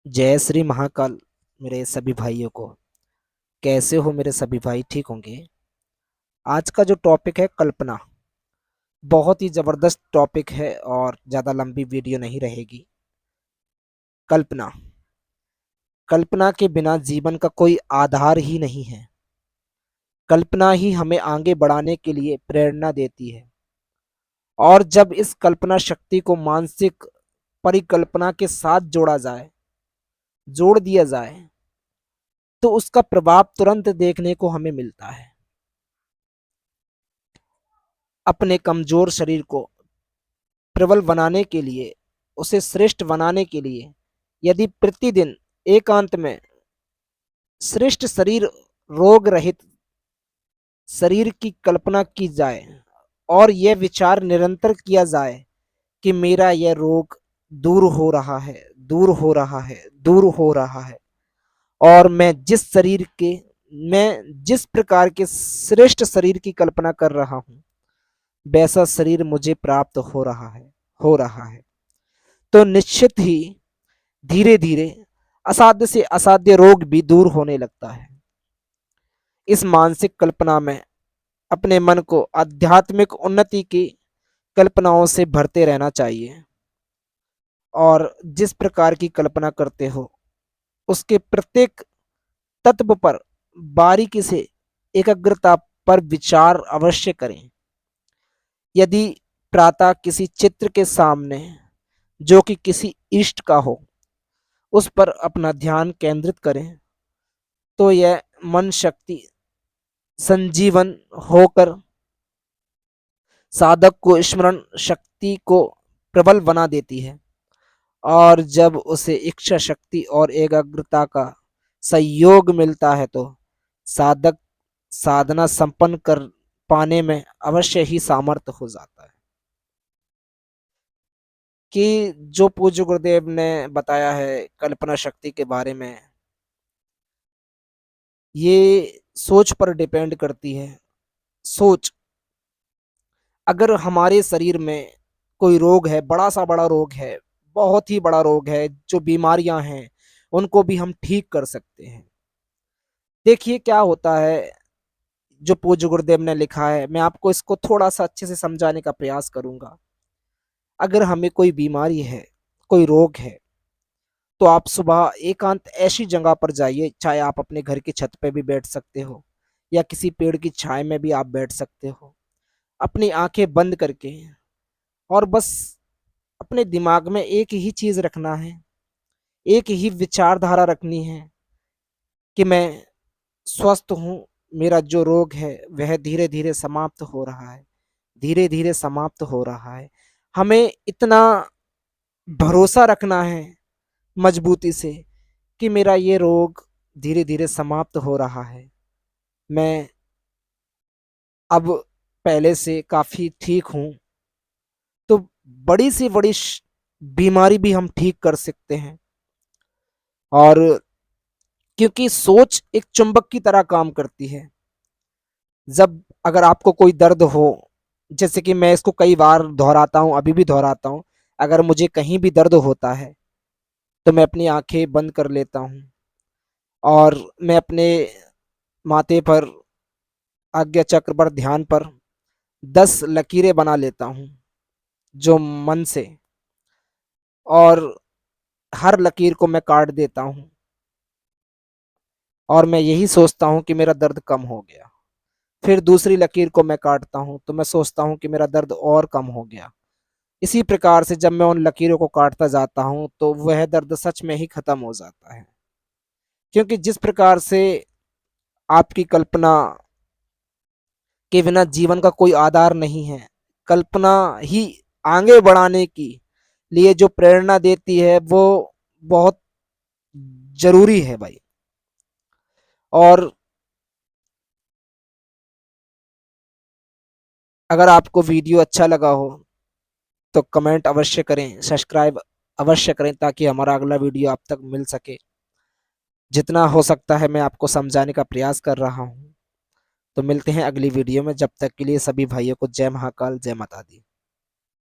जय श्री महाकाल। मेरे सभी भाइयों को कैसे हो? मेरे सभी भाई ठीक होंगे। आज का जो टॉपिक है कल्पना, बहुत ही जबरदस्त टॉपिक है और ज़्यादा लंबी वीडियो नहीं रहेगी। कल्पना, कल्पना के बिना जीवन का कोई आधार ही नहीं है। कल्पना ही हमें आगे बढ़ाने के लिए प्रेरणा देती है। और जब इस कल्पना शक्ति को मानसिक परिकल्पना के साथ जोड़ दिया जाए तो उसका प्रभाव तुरंत देखने को हमें मिलता है। अपने कमजोर शरीर को प्रबल बनाने के लिए, उसे श्रेष्ठ बनाने के लिए यदि प्रतिदिन एकांत में श्रेष्ठ शरीर, रोग रहित शरीर की कल्पना की जाए और यह विचार निरंतर किया जाए कि मेरा यह रोग दूर हो रहा है, दूर हो रहा है, दूर हो रहा है, और मैं जिस प्रकार के श्रेष्ठ शरीर की कल्पना कर रहा हूं वैसा शरीर मुझे प्राप्त हो रहा है, तो निश्चित ही धीरे धीरे असाध्य से असाध्य रोग भी दूर होने लगता है। इस मानसिक कल्पना में अपने मन को आध्यात्मिक उन्नति की कल्पनाओं से भरते रहना चाहिए और जिस प्रकार की कल्पना करते हो उसके प्रत्येक तत्व पर बारीकी से एकाग्रता पर विचार अवश्य करें। यदि प्रातः किसी चित्र के सामने जो कि किसी इष्ट का हो उस पर अपना ध्यान केंद्रित करें तो यह मन शक्ति संजीवन होकर साधक को स्मरण शक्ति को प्रबल बना देती है। और जब उसे इच्छा शक्ति और एकाग्रता का सहयोग मिलता है तो साधक साधना संपन्न कर पाने में अवश्य ही सामर्थ्य हो जाता है। कि जो पूज्य गुरुदेव ने बताया है कल्पना शक्ति के बारे में, ये सोच पर डिपेंड करती है। सोच, अगर हमारे शरीर में कोई रोग है, बड़ा सा बड़ा रोग है, बहुत ही बड़ा रोग है, जो बीमारियां हैं उनको भी हम ठीक कर सकते हैं। देखिए क्या होता है, जो पूज्य गुरुदेव ने लिखा है मैं आपको इसको थोड़ा सा अच्छे से समझाने का प्रयास करूंगा। अगर हमें कोई बीमारी है, कोई रोग है, तो आप सुबह एकांत ऐसी जगह पर जाइए, चाहे आप अपने घर की छत पे भी बैठ सकते हो या किसी पेड़ की छाया में भी आप बैठ सकते हो, अपनी आंखें बंद करके, और बस अपने दिमाग में एक ही चीज रखना है, एक ही विचारधारा रखनी है कि मैं स्वस्थ हूं, मेरा जो रोग है वह धीरे धीरे समाप्त हो रहा है, धीरे धीरे समाप्त हो रहा है। हमें इतना भरोसा रखना है मजबूती से कि मेरा ये रोग धीरे धीरे समाप्त हो रहा है, मैं अब पहले से काफी ठीक हूं, तो बड़ी से बड़ी बीमारी भी हम ठीक कर सकते हैं। और क्योंकि सोच एक चुंबक की तरह काम करती है। जब अगर आपको कोई दर्द हो, जैसे कि मैं इसको कई बार दोहराता हूं, अभी भी दोहराता हूं, अगर मुझे कहीं भी दर्द होता है तो मैं अपनी आंखें बंद कर लेता हूं और मैं अपने माथे पर, आज्ञा चक्र पर, ध्यान पर 10 लकीरें बना लेता हूं जो मन से, और हर लकीर को मैं काट देता हूं और मैं यही सोचता हूं कि मेरा दर्द कम हो गया। फिर दूसरी लकीर को मैं काटता हूं तो मैं सोचता हूं कि मेरा दर्द और कम हो गया। इसी प्रकार से जब मैं उन लकीरों को काटता जाता हूं तो वह दर्द सच में ही खत्म हो जाता है। क्योंकि जिस प्रकार से आपकी कल्पना के बिना जीवन का कोई आधार नहीं है, कल्पना ही आगे बढ़ाने की लिए जो प्रेरणा देती है वो बहुत जरूरी है भाई। और अगर आपको वीडियो अच्छा लगा हो तो कमेंट अवश्य करें, सब्सक्राइब अवश्य करें ताकि हमारा अगला वीडियो आप तक मिल सके। जितना हो सकता है मैं आपको समझाने का प्रयास कर रहा हूँ। तो मिलते हैं अगली वीडियो में, जब तक के लिए सभी भाइयों को जय महाकाल, जय माता दी।